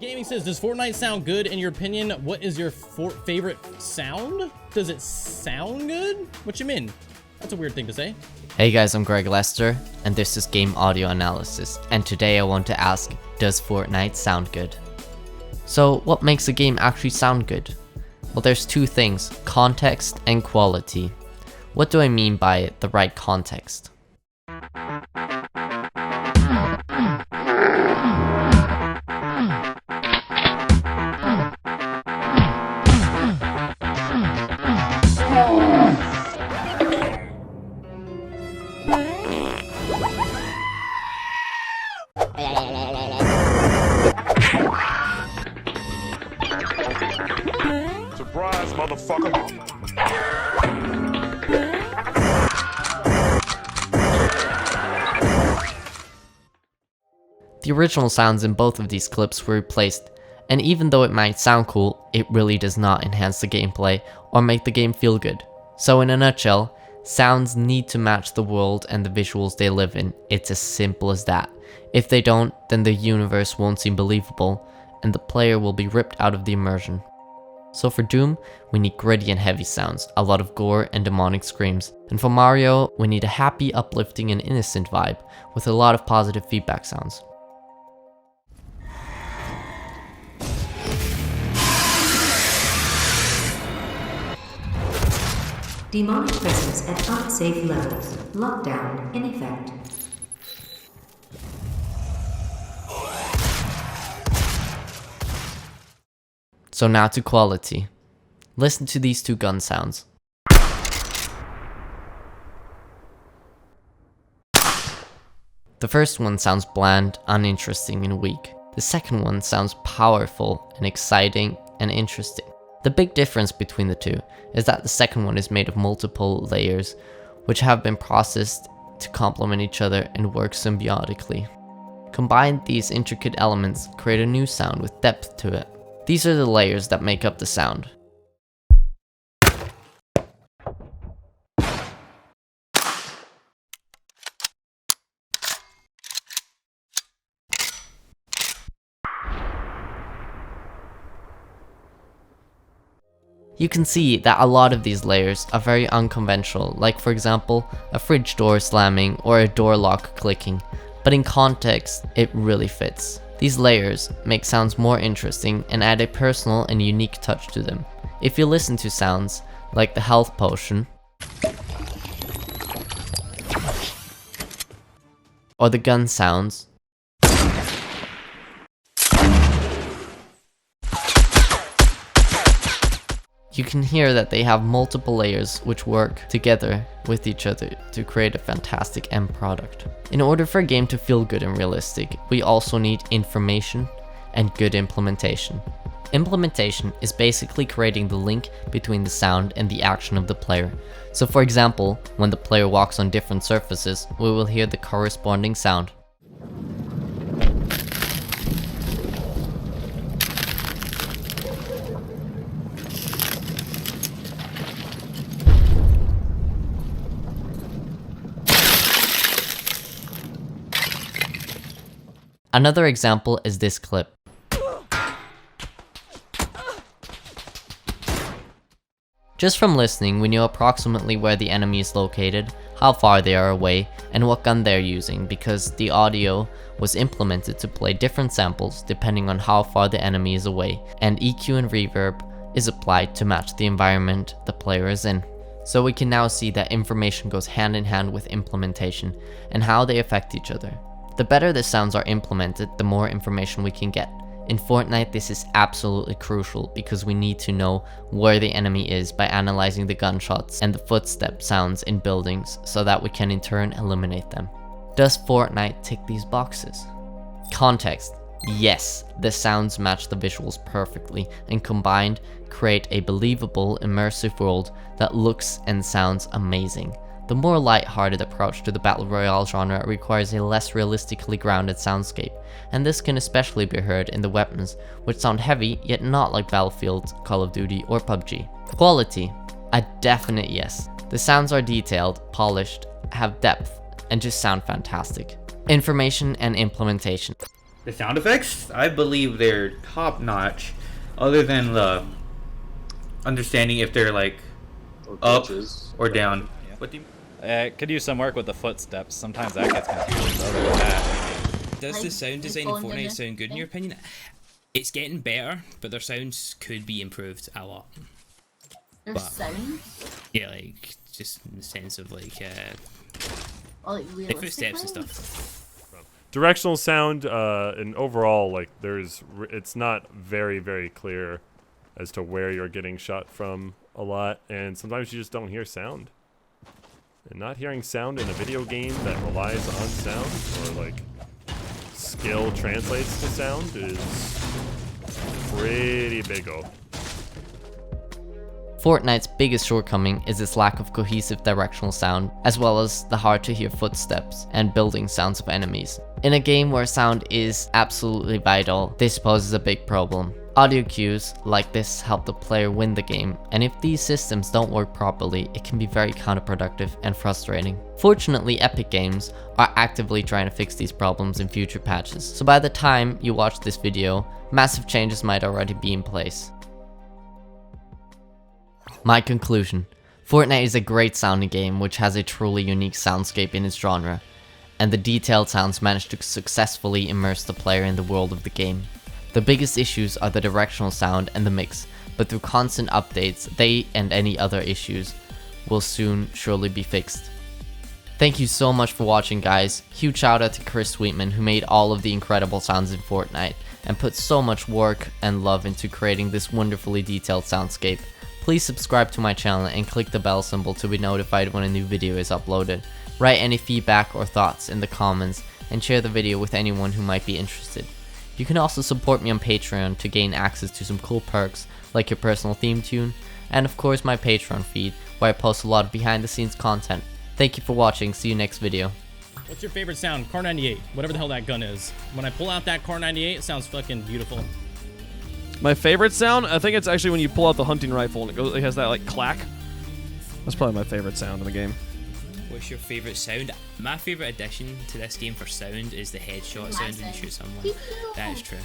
Gaming says, does Fortnite sound good in your opinion? What is your favorite sound? Does it sound good? What you mean? That's a weird thing to say. Hey guys, I'm Greg Lester, and this is Game Audio Analysis, and today I want to ask, does Fortnite sound good? So, what makes a game actually sound good? Well, there's two things, context and quality. What do I mean by the right context? Surprise, motherfucker. The original sounds in both of these clips were replaced, and even though it might sound cool, it really does not enhance the gameplay or make the game feel good. So in a nutshell, sounds need to match the world and the visuals they live in. It's as simple as that. If they don't, then the universe won't seem believable, and the player will be ripped out of the immersion. So for Doom, we need gritty and heavy sounds, a lot of gore and demonic screams. And for Mario, we need a happy, uplifting and innocent vibe, with a lot of positive feedback sounds. Demonic presence at unsafe levels. Lockdown in effect. So now to quality. Listen to these two gun sounds. The first one sounds bland, uninteresting and weak. The second one sounds powerful and exciting and interesting. The big difference between the two is that the second one is made of multiple layers which have been processed to complement each other and work symbiotically. Combine these intricate elements, create a new sound with depth to it. These are the layers that make up the sound. You can see that a lot of these layers are very unconventional, like for example, a fridge door slamming or a door lock clicking, but in context, it really fits. These layers make sounds more interesting and add a personal and unique touch to them. If you listen to sounds like the health potion, or the gun sounds, you can hear that they have multiple layers which work together with each other to create a fantastic end product. In order for a game to feel good and realistic, we also need information and good implementation. Implementation is basically creating the link between the sound and the action of the player. So for example, when the player walks on different surfaces, we will hear the corresponding sound. Another example is this clip. Just from listening, we know approximately where the enemy is located, how far they are away, and what gun they're using, because the audio was implemented to play different samples depending on how far the enemy is away, and EQ and reverb is applied to match the environment the player is in. So we can now see that information goes hand in hand with implementation, and how they affect each other. The better the sounds are implemented, the more information we can get. In Fortnite, this is absolutely crucial because we need to know where the enemy is by analyzing the gunshots and the footstep sounds in buildings so that we can in turn eliminate them. Does Fortnite tick these boxes? Context. Yes, the sounds match the visuals perfectly and combined create a believable, immersive world that looks and sounds amazing. The more light-hearted approach to the Battle Royale genre requires a less realistically grounded soundscape, and this can especially be heard in the weapons, which sound heavy yet not like Battlefield, Call of Duty or PUBG. Quality. A definite yes. The sounds are detailed, polished, have depth, and just sound fantastic. Information and implementation. The sound effects, I believe they're top notch, other than the understanding if they're like up or down. Yeah. What do you Could use some work with the footsteps. Sometimes that gets confusing. Other than that, Does the sound design in Fortnite sound good in your opinion? It's getting better, but their sounds could be improved a lot. Their sounds? Yeah, like just in the sense of like Like footsteps and stuff. Directional sound and overall, like it's not very clear as to where you're getting shot from a lot, and sometimes you just don't hear sound. And not hearing sound in a video game that relies on sound, or like skill translates to sound, is pretty big-o. Fortnite's biggest shortcoming is its lack of cohesive directional sound, as well as the hard to hear footsteps and building sounds of enemies. In a game where sound is absolutely vital, this poses a big problem. Audio cues like this help the player win the game, and if these systems don't work properly, it can be very counterproductive and frustrating. Fortunately, Epic Games are actively trying to fix these problems in future patches, so by the time you watch this video, massive changes might already be in place. My conclusion: Fortnite is a great sounding game which has a truly unique soundscape in its genre, and the detailed sounds manage to successfully immerse the player in the world of the game. The biggest issues are the directional sound and the mix, but through constant updates, they and any other issues will soon surely be fixed. Thank you so much for watching, guys. Huge shout out to Chris Sweetman, who made all of the incredible sounds in Fortnite and put so much work and love into creating this wonderfully detailed soundscape. Please subscribe to my channel and click the bell symbol to be notified when a new video is uploaded. Write any feedback or thoughts in the comments and share the video with anyone who might be interested. You can also support me on Patreon to gain access to some cool perks like your personal theme tune, and of course my Patreon feed where I post a lot of behind the scenes content. Thank you for watching, see you next video. What's your favorite sound? Car 98, whatever the hell that gun is. When I pull out that Car 98, it sounds fucking beautiful. My favorite sound? I think it's actually when you pull out the hunting rifle and it has that like clack. That's probably my favorite sound in the game. What's your favorite sound? My favorite addition to this game for sound is the headshot sound when you shoot someone. That is true.